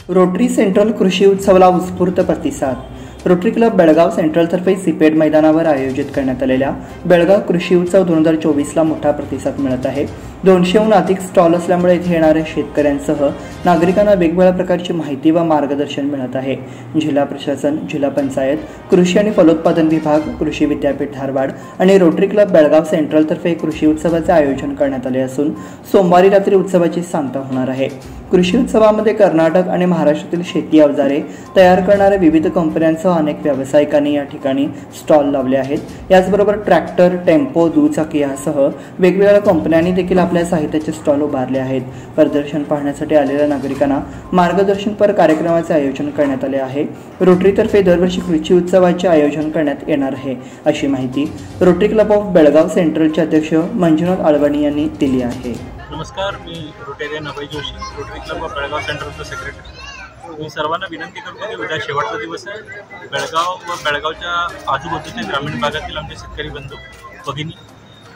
Rotary central कृषी उत्सवाला उत्स्फूर्त प्रतिसाद. रोटरी क्लब बेळगाव सेंट्रलतर्फे सीपेड मैदानावर आयोजित करण्यात आलेल्या बेळगाव कृषी उत्सव 2024ला मोठा प्रतिसाद मिळत आहे. 200हून अधिक स्टॉल असल्यामुळे इथे येणाऱ्या शेतकऱ्यांसह नागरिकांना वेगवेगळ्या प्रकारची माहिती व मार्गदर्शन मिळत आहे. जिल्हा प्रशासन, जिल्हा पंचायत, कृषी आणि फलोत्पादन विभाग, कृषी विद्यापीठ धारवाड आणि रोटरी क्लब बेळगाव सेंट्रलतर्फे कृषी उत्सवाचे आयोजन करण्यात आले असून सोमवारी रात्री उत्सवाची सांगता होणार आहे. कृषी उत्सवामध्ये कर्नाटक आणि महाराष्ट्रातील शेती अवजारे तयार करणाऱ्या विविध कंपन्यांसह अनेक व्यावसायिकांनी या ठिकाणी स्टॉल लावले आहेत. याचबरोबर ट्रॅक्टर, टेम्पो, दुचाकी यासह वेगवेगळ्या कंपन्यांनी देखील आपल्या साहित्याचे स्टॉल उभारले आहेत. प्रदर्शन पाहण्यासाठी आलेल्या नागरिकांना मार्गदर्शनपर कार्यक्रमाचे आयोजन करण्यात आले आहे. रोटरीतर्फे दरवर्षी कृषी उत्सवाचे आयोजन करण्यात येणार आहे, अशी माहिती रोटरी क्लब ऑफ बेळगाव सेंट्रलचे अध्यक्ष मंजुनाथ आळवणी यांनी दिली आहे. नमस्कार, मी rotarian Abhay Joshi, rotary club of Belgaum सेंट्रलचा सेक्रेटरी. मी सर्वांना विनंती करतो की उद्या शेवटचा दिवस आहे. बेळगाव व बेळगावच्या आजूबाजूच्या ग्रामीण भागातील आमचे शेतकरी बंधू भगिनी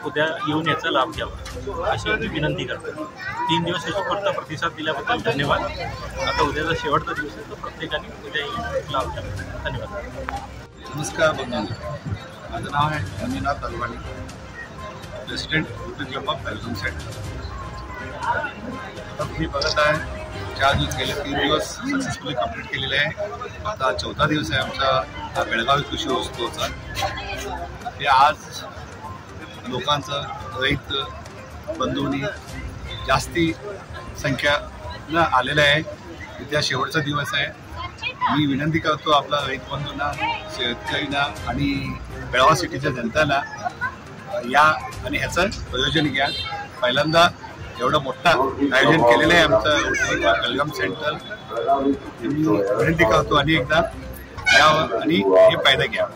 उद्या येऊन याचा लाभ घ्यावा अशी मी विनंती करतो. 3 दिवस उत्स्फूर्त प्रतिसाद दिल्याबद्दल धन्यवाद. आता उद्याचा शेवटचा दिवस आहे, तो प्रत्येकाने उद्या येऊन लाभ घ्यावा. धन्यवाद. नमस्कार बंधू, माझं नाव आहे Manjunath Alavani, president rotary club of Belgaum central. आता तुम्ही बघत आहे 4 दिवस गेले, 3 दिवस सक्सेसफुली कंप्लीट केलेले आहे. आता 4था दिवस आहे आमचा हा बेळगावी कृषी उत्सवाचा. हे आज लोकांचं, रैत बंधूंनी जास्ती संख्यानं आलेलं आहे. उद्या शेवटचा दिवस आहे. मी विनंती करतो आपला रैत बंधूंना, शेतकऱ्यांना आणि बेळगाव सिटीच्या जनतेला या आणि ह्याचं प्रयोजन घ्या. पहिल्यांदा एवढं मोठं आयोजन केलेलं आहे आमचं बेळगाव सेंट्रल. मी विनंती करतो आणि एकदा यावं आणि हे फायदा घ्यावा.